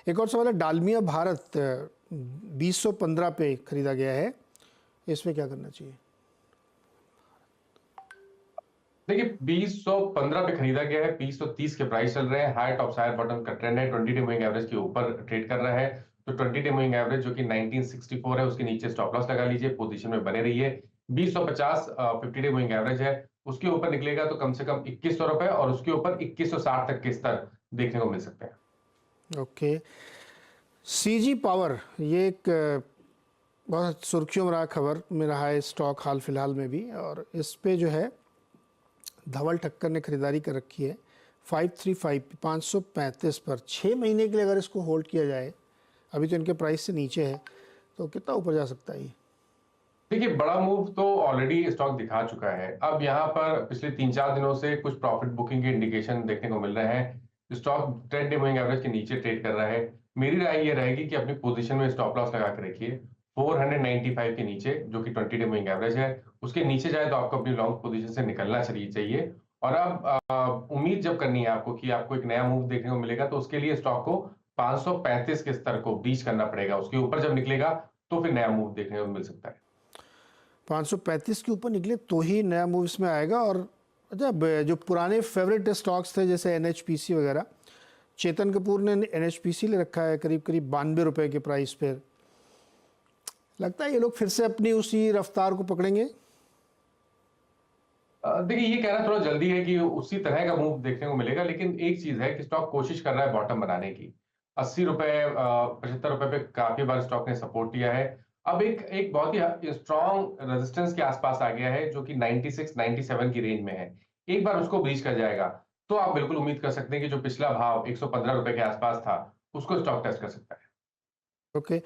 एक और सवाल है, डालमिया भारत 2015 पे खरीदा गया है, इसमें क्या करना चाहिए? देखिए 2015 पे खरीदा गया है, 2030 के प्राइस चल रहे हैं, हाई टॉप हायर बॉटम का ट्रेंड है, 20 डे मूविंग एवरेज के ऊपर ट्रेड कर रहा है। तो 20 डे मूविंग एवरेज जो कि 1964 है, उसके नीचे स्टॉप लॉस लगा लीजिए, पोजीशन में बने रहिए। 2050 50 डे मूविंग एवरेज है, उसके ऊपर निकलेगा तो कम से कम 2100 रुपए और उसके ऊपर 2160 तक के स्तर देखने को मिल सकते हैं। ओके। सीजी पावर, ये एक बहुत सुर्खियों में रहा खबर में रहा है स्टॉक हाल फिलहाल में भी, और इस पे जो है धवल ठक्कर ने खरीदारी कर रखी है 535 पर। 6 महीने के लिए अगर इसको होल्ड किया जाए, अभी तो इनके प्राइस से नीचे है, तो कितना ऊपर जा सकता है ये? देखिए बड़ा मूव तो ऑलरेडी स्टॉक दिखा चुका है। अब यहाँ पर पिछले 3-4 दिनों से कुछ प्रॉफिट बुकिंग के इंडिकेशन देखने को मिल रहे हैं। स्टॉक 10 डे मूविंग एवरेज के नीचे ट्रेड कर रहा है। मेरी राय ये रहेगी कि अपनी पोजीशन में स्टॉप लॉस लगा के रखिए 495 के नीचे, जो कि 20 डे मूविंग एवरेज है। उसके नीचे जाए तो आपको अपनी लॉन्ग पोजीशन से निकलना चाहिए। और अब उम्मीद जब करनी है आपको कि आपको एक नया मूव देखने को मिलेगा, तो उसके लिए स्टॉक को 535 के स्तर को ब्रीच करना पड़ेगा। उसके ऊपर जब निकलेगा तो फिर नया मूव देखने को मिल सकता है। 535 के ऊपर निकले तो ही नया मूव इसमें आएगा। और अच्छा, जो पुराने फेवरेट स्टॉक्स थे जैसे एनएचपीसी वगैरह, चेतन कपूर ने एनएचपीसी ले रखा है करीब करीब 92 रुपए के प्राइस पे। लगता है ये लोग फिर से अपनी उसी रफ्तार को पकड़ेंगे? देखिए ये कहना थोड़ा जल्दी है कि उसी तरह का मूव देखने को मिलेगा, लेकिन एक चीज है कि स्टॉक कोशिश कर रहा है बॉटम बनाने की। 80 रुपए 75 रुपए पे काफी बार स्टॉक ने सपोर्ट दिया है। अब एक एक बहुत ही स्ट्रॉन्ग रेजिस्टेंस के आसपास आ गया है, जो कि 96 97 की रेंज में है। एक बार उसको ब्रीच कर जाएगा तो आप बिल्कुल उम्मीद कर सकते हैं कि जो पिछला भाव 115 रुपए के आसपास था, उसको स्टॉक टेस्ट कर सकता है। ओके।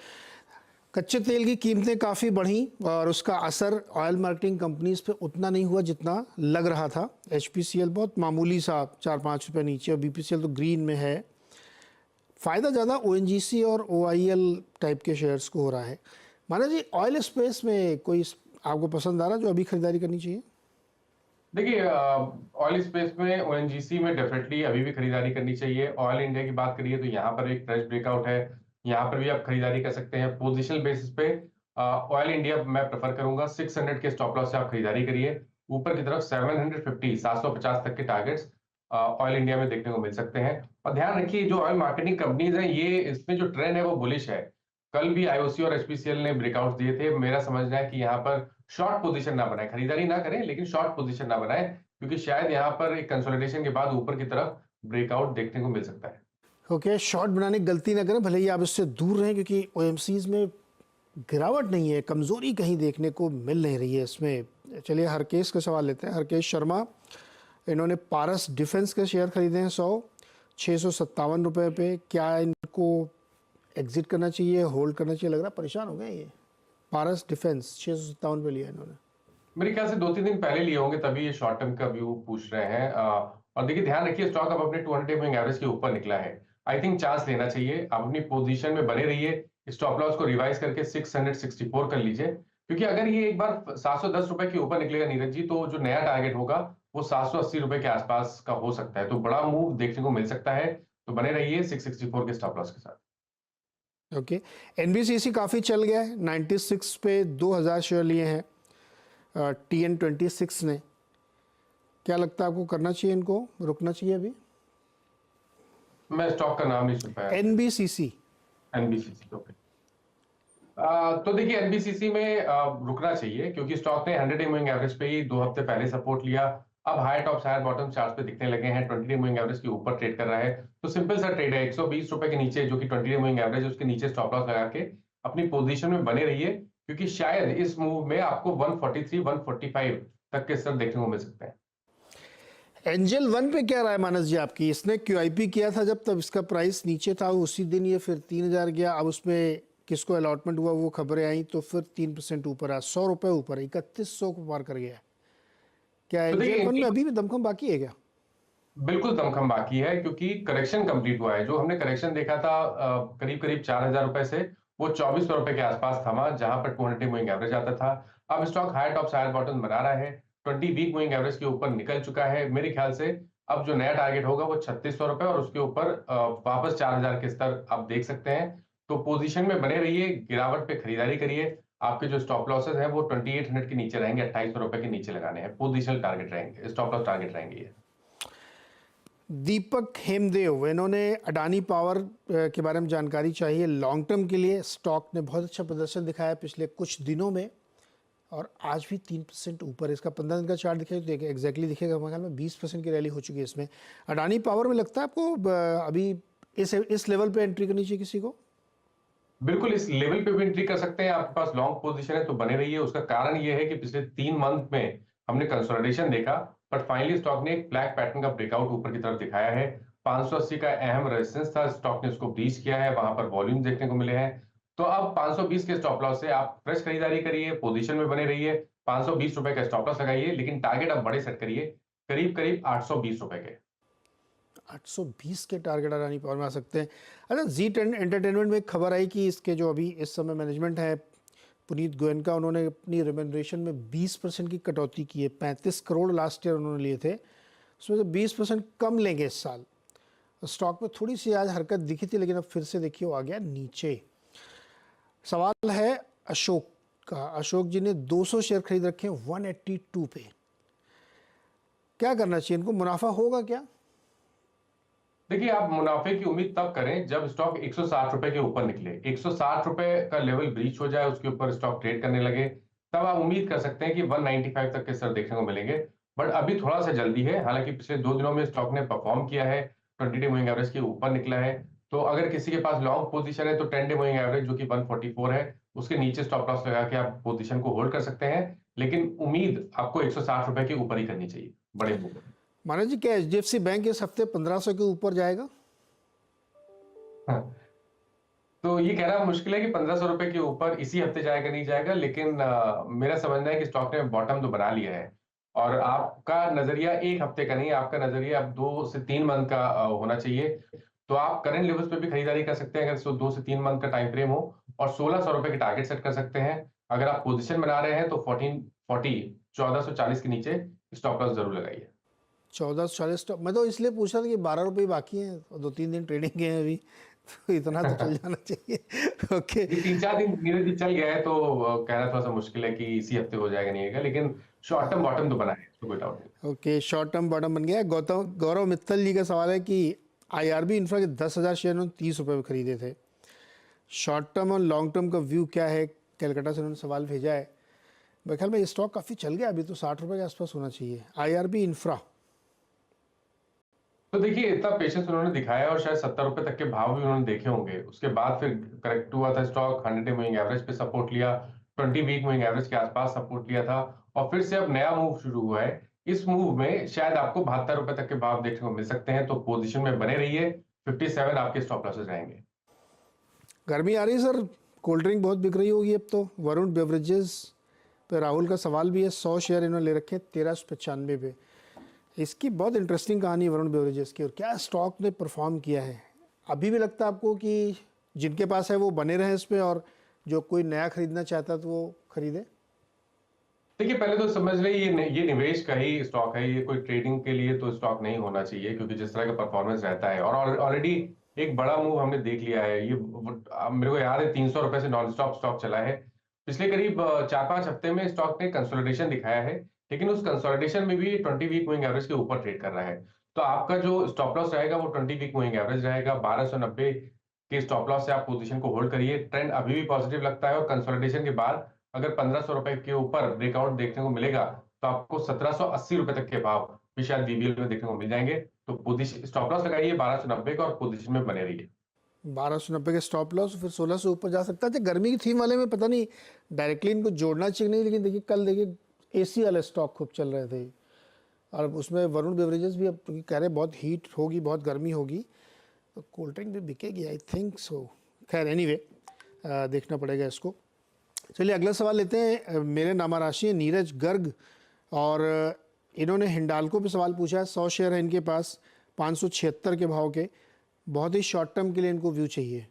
कच्चे तेल की कीमतें काफ़ी बढ़ी और उसका असर ऑयल मार्केटिंग कंपनीज पे उतना नहीं हुआ जितना लग रहा था। एचपीसीएल बहुत मामूली सा 4-5 रुपये नीचे, और बीपीसीएल तो ग्रीन में है। फ़ायदा ज़्यादा ओएनजीसी और ओआईएल टाइप के शेयर्स को हो रहा है। माना जी, ऑयल स्पेस में कोई आपको पसंद आ रहा जो अभी खरीदारी करनी चाहिए? देखिए ऑयल स्पेस में ओएनजीसी में डेफिनेटली अभी भी खरीदारी करनी चाहिए। ऑयल इंडिया की बात करिए तो यहाँ पर एक फ्रेश ब्रेकआउट है, यहाँ पर भी आप खरीदारी कर सकते हैं। पोजिशनल बेसिस पे ऑयल इंडिया मैं प्रेफर करूंगा, 600 के स्टॉप लॉस से आप खरीदारी करिए। ऊपर की तरफ 750 750 तक के टारगेट्स ऑयल इंडिया में देखने को मिल सकते हैं। और ध्यान रखिए जो ऑयल मार्केटिंग कंपनीज हैं, ये इसमें जो ट्रेंड है वो बुलिश है। कल भी आईओसी और एचपीसीएल ने ब्रेकआउट दिए थे। मेरा समझना है कि यहाँ पर शॉर्ट पोजीशन ना बनाए, खरीदारी ना करें लेकिन शॉर्ट पोजीशन ना बनाए, क्योंकि शायद यहाँ पर एक कंसोलिडेशन के बाद ऊपर की तरफ ब्रेकआउट देखने को मिल सकता है। ओके, शॉर्ट बनाने की गलती ना करें, भले ही आप इससे दूर रहें, क्योंकि ओएमसीज में गिरावट नहीं है, कमज़ोरी कहीं देखने को मिल नहीं रही है इसमें। चलिए हरकेश का सवाल लेते हैं। हरकेश शर्मा, इन्होंने पारस डिफेंस के शेयर खरीदे हैं 657 रुपये पे। क्या इनको एग्जिट करना चाहिए, होल्ड करना चाहिए? लग रहा परेशान हो गए ये। पारस डिफेंस 657 पे लिया इन्होंने। मेरे ख्याल से 2-3 दिन पहले लिए होंगे, तभी ये शॉर्ट टर्म का व्यू पूछ रहे हैं। और देखिए ध्यान रखिए स्टॉक अब अपने 200 मूविंग एवरेज के ऊपर निकला है। आई थिंक चांस लेना चाहिए, आप अपनी पोजीशन में बने रहिए। स्टॉप लॉस को रिवाइज करके 664 कर लीजिए, क्योंकि अगर ये एक बार 710 रुपए के ऊपर निकलेगा नीरज जी, तो जो नया टारगेट होगा वो 780 रुपए के आसपास का हो सकता है। तो बड़ा मूव देखने को मिल सकता है, तो बने रहिए 664 के स्टॉप लॉस के साथ। ओके। एनबीसीसी काफ़ी चल गया है, 96 पे 2000 शेयर लिए हैं TN26 ने। क्या लगता है आपको, करना चाहिए इनको, रुकना चाहिए अभी? मैं स्टॉक का नाम नहीं सुन पाया। एनबीसीसी। NBCC, okay. तो देखिए एनबीसीसी में रुकना चाहिए, क्योंकि स्टॉक ने 100 डे मूविंग एवरेज पे ही 2 हफ्ते पहले सपोर्ट लिया। अब high top higher bottom chart पे दिखने लगे हैं, 20 डे मूविंग एवरेज के ऊपर ट्रेड कर रहा है। तो सिंपल सा ट्रेड है, 120 रुपए के नीचे जो कि 20 डे मूविंग एवरेज है, उसके नीचे स्टॉप लॉस लगा के अपनी पोजीशन में बने रहिए, क्योंकि शायद इस मूव में आपको 143 145 तक के स्तर देखने को मिल सकते हैं। एंजल वन पे क्या राय मानस जी आपकी? इसने क्यूआईपी किया था जब, तब इसका प्राइस नीचे था, उसी दिन ये फिर 3000 गया। अब उसमें किसको अलॉटमेंट हुआ वो खबरें आई, तो फिर 3% ऊपर आ, 100 रुपये ऊपर, 3100 को पार कर गया। क्या तो एंजल वन देखिए में अभी भी दमखम बाकी है क्या? बिल्कुल दमखम बाकी है, क्योंकि करेक्शन कंप्लीट हुआ है। जो हमने करेक्शन देखा था करीब करीब 4000 रुपए से, वो 2400 रुपए के आसपास थमा, जहां पर 200 मूविंग एवरेज आता था। अब stock higher top higher bottom बना रहा है, 20 वीक मूविंग एवरेज के ऊपर निकल चुका है। मेरे ख्याल से अब जो नया टारगेट होगा वो 3600 रुपए और उसके ऊपर वापस 4000 के स्तर आप देख सकते हैं। तो पोजीशन में बने रहिए, गिरावट पे खरीदारी करिए। आपके जो स्टॉप लॉसेस हैं वो 2800 के नीचे रहेंगे, 2800 रुपए के नीचे लगाने हैं। पोजिशनल टारगेट रहेंगे, स्टॉप लॉस टारगेट रहेंगे ये। दीपक हेमदेव, इन्होंने अडानी पावर के बारे में जानकारी चाहिए। लॉन्ग टर्म के लिए स्टॉक ने बहुत अच्छा प्रदर्शन दिखाया पिछले कुछ दिनों में और आज भी 3% ऊपर। इसका 15 दिन का चार्ट दिखेगा तो देखिए एग्जैक्टली दिखेगा, मेरे ख्याल में 20% की रैली हो चुकी है इसमें। अडानी पावर में लगता है आपको अभी इस लेवल पे एंट्री करनी चाहिए किसी को? बिल्कुल, इस लेवल पे भी एंट्री कर सकते हैं। आपके पास लॉन्ग पोजीशन है तो बने रहिए। उसका कारण ये है कि पिछले 3 मंथ में हमने कंसोलिडेशन देखा, बट फाइनली स्टॉक ने एक फ्लैग पैटर्न का ब्रेकआउट ऊपर की तरफ दिखाया है। 580 का अहम रेजिस्टेंस था, स्टॉक ने उसको ब्रीच किया है, वहां पर वॉल्यूम देखने को मिले हैं। तो अब 520 के स्टॉप लॉस से आप फ्रेश खरीदारी करिए, पोजीशन में बने रहिए। 520 रुपए का स्टॉप लॉस लगाइए, लेकिन टारगेट अब बड़े सेट करिए, करीब करीब 820 रुपए के। 820 के टारगेट अडानी पावर में आ सकते हैं। अच्छा, जी एंटरटेनमेंट में एक खबर आई कि इसके जो अभी इस समय मैनेजमेंट है पुनीत गोयनका, उन्होंने अपनी रेम्यूनरेशन में 20% की कटौती की है। 35 करोड़ लास्ट ईयर उन्होंने लिए थे, उसमें से 20% कम लेंगे इस साल। स्टॉक में थोड़ी सी आज हरकत दिखी थी, लेकिन अब फिर से देखिए वो आ गया नीचे। सवाल है अशोक का। अशोक जी ने 200 शेयर खरीद रखे हैं 182 पे। क्या करना चाहिए इनको, मुनाफा होगा क्या? देखिए, आप मुनाफे की उम्मीद तब करें जब स्टॉक 160 रुपए के ऊपर निकले। 160 रुपए का लेवल ब्रीच हो जाए, उसके ऊपर स्टॉक ट्रेड करने लगे, तब आप उम्मीद कर सकते हैं कि 195 तक के स्तर देखने को मिलेंगे। बट अभी थोड़ा सा जल्दी है। हालांकि पिछले 2 दिनों में स्टॉक ने परफॉर्म किया है, 20 डे मूविंग एवरेज के ऊपर निकला है। तो अगर किसी के पास लॉन्ग पोजीशन है तो 10 डे मूविंग एवरेज जो कि 144 है, उसके नीचे स्टॉप लॉस लगा के आप पोजीशन को होल्ड कर सकते हैं। लेकिन उम्मीद आपको 160 रुपए के ऊपर ही करनी चाहिए बड़े मूव महाराज जी, क्या एचडीएफसी बैंक इस हफ्ते 1500 के ऊपर जाएगा? में। तो ये कहना मुश्किल है कि 1500 रुपए के ऊपर इसी हफ्ते जाएगा नहीं जाएगा, लेकिन मेरा समझना है कि स्टॉक ने बॉटम तो बना लिया है। और आपका नजरिया एक हफ्ते का नहीं है, आपका नजरिया अब 2 से 3 मंथ का होना चाहिए। तो आप करंट लेवल्स पे भी खरीदारी कर सकते हैं अगर 2 से 3 मंथ का टाइम फ्रेम हो, और 1600 रुपए के टारगेट सेट कर सकते हैं। अगर आप पोजीशन बना रहे हैं तो 1440 के नीचे स्टॉप लॉस जरूर लगाइए। 1440 स्टॉक, मैं तो इसलिए पूछ रहा था कि 12 रुपये बाकी हैं और 2-3 दिन ट्रेडिंग के हैं अभी, तो इतना तो चल जाना चाहिए। ओके। ये 3-4 दिन धीरे धीरे चल गया है तो कहना थोड़ा सा मुश्किल है कि इसी हफ्ते हो जाएगा नहीं होगा, लेकिन शॉर्ट टर्म बॉटम तो बना है, इसमें कोई डाउट नहीं। ओके, शॉर्ट टर्म बॉटम बन गया है। गौरव मित्तल जी का सवाल है कि आईआरबी इंफ्रा के 10,000 शेयर उन्होंने 30 रुपये में खरीदे थे। शॉर्ट टर्म और लॉन्ग टर्म का व्यू क्या है? कलकत्ता से उन्होंने सवाल भेजा है। मेरे ख्याल में ये स्टॉक काफ़ी चल गया, अभी तो 60 रुपये के आसपास होना चाहिए। IRB infra. तो देखिए, इतना पेशेंस उन्होंने दिखाया और शायद 70 रुपए तक के भाव भी उन्होंने देखे होंगे। उसके बाद फिर करेक्ट हुआ था स्टॉक, 100 डे मूविंग एवरेज पे सपोर्ट लिया, 20 वीक मूविंग एवरेज के आसपास सपोर्ट लिया था, और फिर से अब नया मूव शुरू हुआ है। इस मूव में शायद आपको 72 रुपए तक के भाव देखने को मिल सकते हैं, तो पोजीशन में बने रहिए। 57 आपके स्टॉप लॉसेस रहेंगे। गर्मी आ रही है सर, कोल्ड ड्रिंक बहुत बिक रही होगी अब तो। वरुण बेवरेजेस पे राहुल का सवाल भी है। 100 शेयर इन्होंने ले रखे हैं 1395 पे। इसकी बहुत इंटरेस्टिंग कहानी है वरुण बेवरेजेस की, और क्या स्टॉक ने परफॉर्म किया है। अभी भी लगता है आपको कि जिनके पास है वो बने रहे इस पे, और जो कोई नया खरीदना चाहता है तो वो खरीदे? देखिए, पहले तो समझ लें ये निवेश का ही स्टॉक है, ये कोई ट्रेडिंग के लिए तो स्टॉक नहीं होना चाहिए, क्योंकि जिस तरह का परफॉर्मेंस रहता है, और ऑलरेडी एक बड़ा मूव हमने देख लिया है। ये मेरे को याद है 300 रुपए से नॉन स्टॉप स्टॉक चला है। पिछले करीब 4-5 हफ्ते में स्टॉक ने कंसोलिडेशन दिखाया है, लेकिन उस कंसोलिडेशन में भी 20 वीक मूविंग एवरेज के ऊपर ट्रेड कर रहा है। तो आपका जो स्टॉप लॉस रहेगा वो 20 वीक मूविंग एवरेज रहेगा। 1290 के स्टॉप लॉस से आप पोजीशन को होल्ड करिए। ट्रेंड अभी भी पॉजिटिव लगता है, और कंसोलिडेशन के बाद अगर 1500 रुपए के ऊपर ब्रेकआउट देखने को मिलेगा तो आपको 1780 रुपए तक के भाव भी शायद बीबीएल में देखने को मिल जाएंगे। तो पोजीशन स्टॉप लॉस लगाइए 1290 का, और पोजीशन में बने रहिए। 1290 के स्टॉप लॉस, फिर 1600 से ऊपर जा सकता है। अच्छा, गर्मी की थीम वाले में पता नहीं डायरेक्टली इनको जोड़ना चाहिए नहीं, लेकिन देखिए कल देखिए एसी वाले स्टॉक खूब चल रहे थे, और उसमें वरुण बेवरेजेस भी अब कह रहे बहुत हीट होगी, बहुत गर्मी होगी, तो कोल्ड ड्रिंक भी बिकेगी आई थिंक सो। खैर एनीवे, देखना पड़ेगा इसको। चलिए अगला सवाल लेते हैं। मेरे नामा राशि है नीरज गर्ग, और इन्होंने हिंडाल्को पे सवाल पूछा है। 100 शेयर है इनके पास 576 के भाव के। बहुत ही शॉर्ट टर्म के लिए इनको व्यू चाहिए।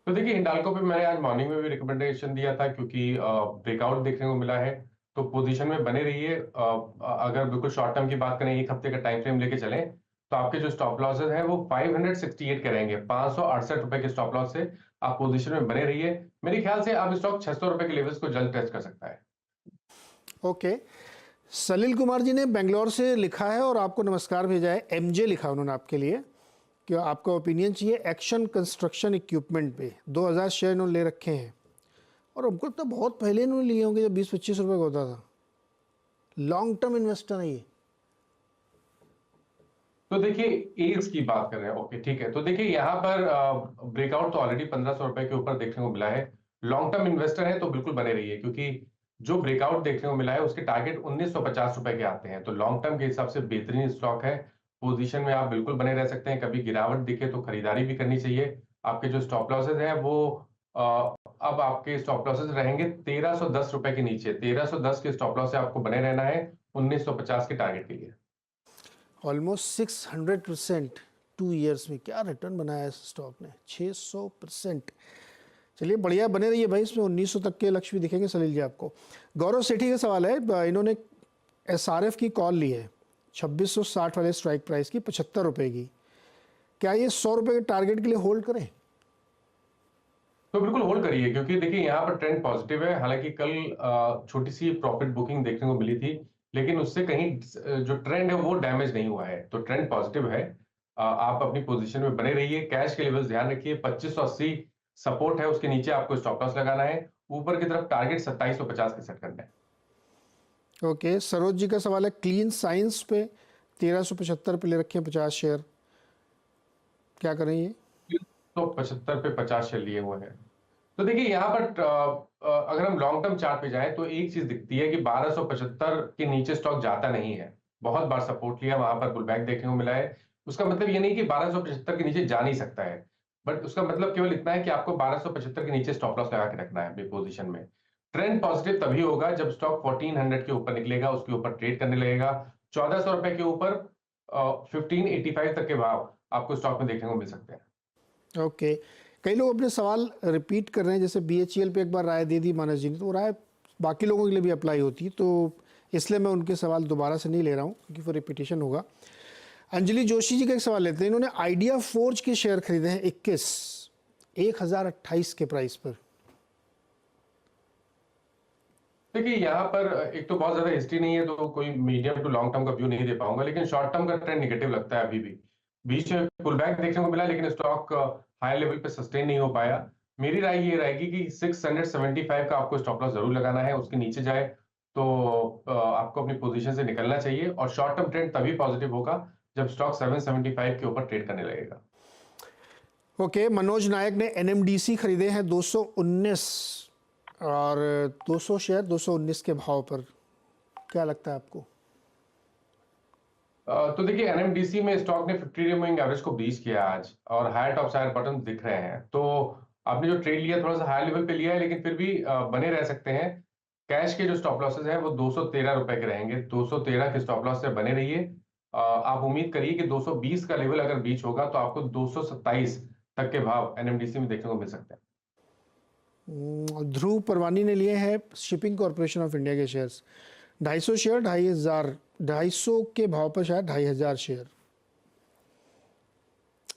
तो देखिए, हिंडाल्को पे मैंने आज मॉर्निंग में भी रिकमेंडेशन दिया था, क्योंकि ब्रेकआउट देखने को मिला है। तो पोजीशन में बने रहिए। अगर बिल्कुल शॉर्ट टर्म की बात करें, 1 हफ्ते का टाइम फ्रेम लेके चलें, तो आपके जो स्टॉप लॉसेस हैं वो 568 के रहेंगे। 568 रुपए के स्टॉप लॉस से आप पोजीशन में बने रहिए। मेरे ख्याल से आप स्टॉक 600 रुपए के लेवल्स को जल्द टेस्ट कर सकता है। ओके, सलील कुमार जी ने बेंगलोर से लिखा है और आपको नमस्कार भेजा है। एमजे लिखा उन्होंने आपके लिए कि आपका ओपिनियन चाहिए एक्शन कंस्ट्रक्शन इक्विपमेंट पे। 2000 शेयर इन्होंने ले रखे हैं और हमको तो बहुत पहले इन्होंने लिए होंगे जब 20-25 रुपए का होता था। लॉन्ग टर्म इन्वेस्टर है ये। तो देखिए, एज की बात कर रहे हैं, ओके ठीक है। तो देखिए यहाँ पर ब्रेकआउट तो ऑलरेडी 1500 रुपए के ऊपर देखने को मिला है। लॉन्ग टर्म इन्वेस्टर है तो बिल्कुल बने रहिए, क्योंकि जो ब्रेकआउट देखने को मिला है उसके टारगेट 1950 रुपए के आते हैं। तो लॉन्ग टर्म के हिसाब से बेहतरीन स्टॉक है। पोजीशन में आप बिल्कुल बने रह सकते हैं। कभी गिरावट दिखे तो खरीदारी भी करनी चाहिए। आपके जो स्टॉप लॉसेज हैं वो अ, अब आपके स्टॉप लॉसेज रहेंगे 1310 रुपए के नीचे। 1310 के स्टॉप लॉस से आपको बने रहना है 1950 के टारगेट के लिए। ऑलमोस्ट 600% 2 ईयर्स में क्या रिटर्न बनाया है इस स्टॉक ने, 600%। चलिए बढ़िया, बने रहिए भाई, इसमें 1900 तक के लक्ष्य भी दिखेंगे सलील जी आपको। गौरव सेठी का सवाल है, इन्होंने एसआरएफ की कॉल ली है 2660 वाले स्ट्राइक प्राइस की, 75 रुपए की। क्या ये 100 रुपए के टारगेट के लिए होल्ड करें? तो बिल्कुल होल्ड करिए, क्योंकि देखिए यहाँ पर ट्रेंड पॉजिटिव है। हालांकि कल छोटी सी प्रॉफिट बुकिंग देखने को मिली थी, लेकिन उससे कहीं जो ट्रेंड है वो डैमेज नहीं हुआ है। तो ट्रेंड पॉजिटिव है। आप अपनी पोजीशन में बने रहिए। कैश के लेवल्स ध्यान रखिए। 2580 सपोर्ट है, उसके नीचे आपको स्टॉप लॉस लगाना है। ऊपर की तरफ टारगेट 2750 के सेट करना है। ओके, सरोज जी का सवाल है क्लीन साइंस पे 1375 पे ले रखे हैं 50 शेयर, क्या करें ये? तो 75 पे 50 शेयर लिए हुए हैं। तो देखिए यहाँ पर अगर हम लॉन्ग टर्म चार्ट पे जाएं तो एक चीज दिखती है कि 1275 के नीचे स्टॉक जाता नहीं है। बहुत बार सपोर्ट लिया, वहां पर पुलबैक देखने को मिला है। उसका मतलब ये नहीं कि 1275 के नीचे जा नहीं सकता है, बट उसका मतलब केवल इतना है कि आपको 1275 के नीचे स्टॉप लॉस लगा के रखना है अपनी पोजीशन में। ट्रेंड पॉजिटिव तभी होगा जब स्टॉक 1400 के ऊपर निकलेगा, उसके ऊपर ट्रेड करने लगेगा। 1400 रुपए के ऊपर 1585 तक के भाव आपको स्टॉक में देखने को मिल सकते हैं। ओके, कई लोग अपने सवाल रिपीट कर रहे हैं, जैसे बीएचईएल पे एक बार राय दे दी मानस जी ने, तो वो राय बाकी लोगों के लिए भी अप्लाई होती है, तो इसलिए मैं उनके सवाल दोबारा से नहीं ले रहा हूँ क्योंकि वो रिपीटिशन होगा। अंजलि जोशी जी का एक सवाल लेते हैं। इन्होंने आइडिया फोर्ज के शेयर खरीदे हैं 1028 के प्राइस पर। देखिए यहाँ पर एक तो बहुत ज्यादा हिस्ट्री नहीं है, तो कोई मीडियम टू लॉन्ग टर्म का व्यू नहीं दे पाऊंगा, लेकिन शॉर्ट टर्म का ट्रेंड नेगेटिव लगता है अभी भी। बीच में पुल बैक देखने को मिला, लेकिन स्टॉक हाई लेवल पे सस्टेन नहीं हो पाया। मेरी राय ये रहेगी कि 675 का आपको स्टॉप लॉस जरूर लगाना है। उसके नीचे जाए तो आपको अपनी पोजीशन से निकलना चाहिए। और शॉर्ट टर्म ट्रेंड तभी पॉजिटिव होगा जब स्टॉक 775 के ऊपर ट्रेड करने लगेगा। ओके, मनोज नायक ने एनएमडीसी खरीदे हैं 219 और 200 शेयर 219 के भाव पर, क्या लगता है आपको? तो देखिए एनएमडीसी में स्टॉक ने 50 डे मूविंग एवरेज को ब्रीच किया आज, और हायर टॉप साइड बटन दिख रहे हैं। तो आपने जो ट्रेड लिया थोड़ा सा हाई लेवल पे लिया है, लेकिन फिर भी बने रह सकते हैं। कैश के जो स्टॉप लॉसेज हैं वो 213 रुपए के रहेंगे। 213 के स्टॉप लॉस से बने रहिए। आप उम्मीद करिए कि 220 का लेवल अगर बीच होगा तो आपको 227 तक के भाव एनएमडीसी में देखने को मिल सकते हैं। ध्रुव परवानी ने लिए हैं शिपिंग कॉरपोरेशन ऑफ इंडिया के शेयर्स, 250 शेयर 250 के भाव पर, शायद 2500 शेयर।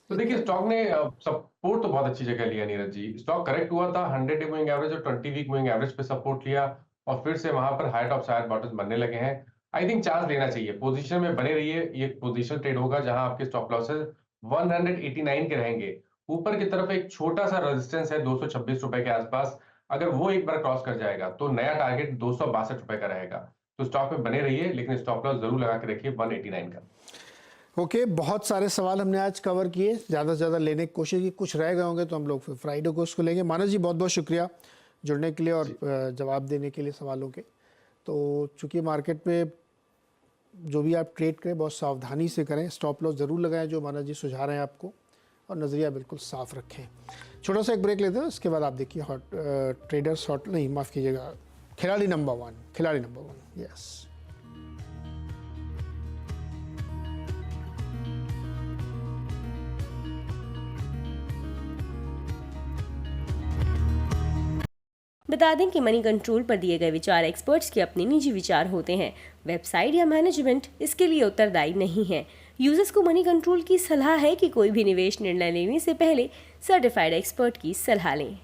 तो देखिए स्टॉक ने सपोर्ट तो बहुत अच्छी जगह लिया नीरज जी। स्टॉक करेक्ट हुआ था, 100 डे मूविंग एवरेज और 20 वीक मूविंग एवरेज पे सपोर्ट लिया, और फिर से वहां पर हाई टॉप साइड बॉटम बनने लगे हैं। आई थिंक चांस लेना चाहिए, पोजीशन में बने रहिए। ये पोजीशन ट्रेड होगा जहां आपके स्टॉप लॉसेस 189 के रहेंगे। ऊपर की तरफ एक छोटा सा रेजिस्टेंस है 226 रुपए के आसपास। अगर वो एक बार क्रॉस कर जाएगा तो नया टारगेट 262 रुपए का रहेगा। तो स्टॉक में बने रहिए, लेकिन स्टॉप लॉस जरूर लगा के रखिए 189 का। ओके, बहुत सारे सवाल हमने आज कवर किए, ज़्यादा से ज़्यादा लेने की कोशिश की। कुछ रह गए होंगे तो हम लोग फिर फ्राइडे को उसको लेंगे। मानस जी बहुत बहुत शुक्रिया जुड़ने के लिए और जवाब देने के लिए सवालों के। तो चूँकि मार्केट पे जो भी आप ट्रेड करें बहुत सावधानी से करें, स्टॉप लॉस ज़रूर लगाएं जो मानस जी सुझा रहे हैं आपको, और नज़रिया बिल्कुल साफ़ रखें। छोटा सा एक ब्रेक लेते हैं, उसके बाद आप देखिए ट्रेडर्स हॉट नहीं, माफ़ कीजिएगा, खिलाड़ी नंबर 1, यस। बता दें कि मनी कंट्रोल पर दिए गए विचार एक्सपर्ट्स के अपने निजी विचार होते हैं। वेबसाइट या मैनेजमेंट इसके लिए उत्तरदायी नहीं है। यूजर्स को मनी कंट्रोल की सलाह है कि कोई भी निवेश निर्णय लेने से पहले सर्टिफाइड एक्सपर्ट की सलाह लें।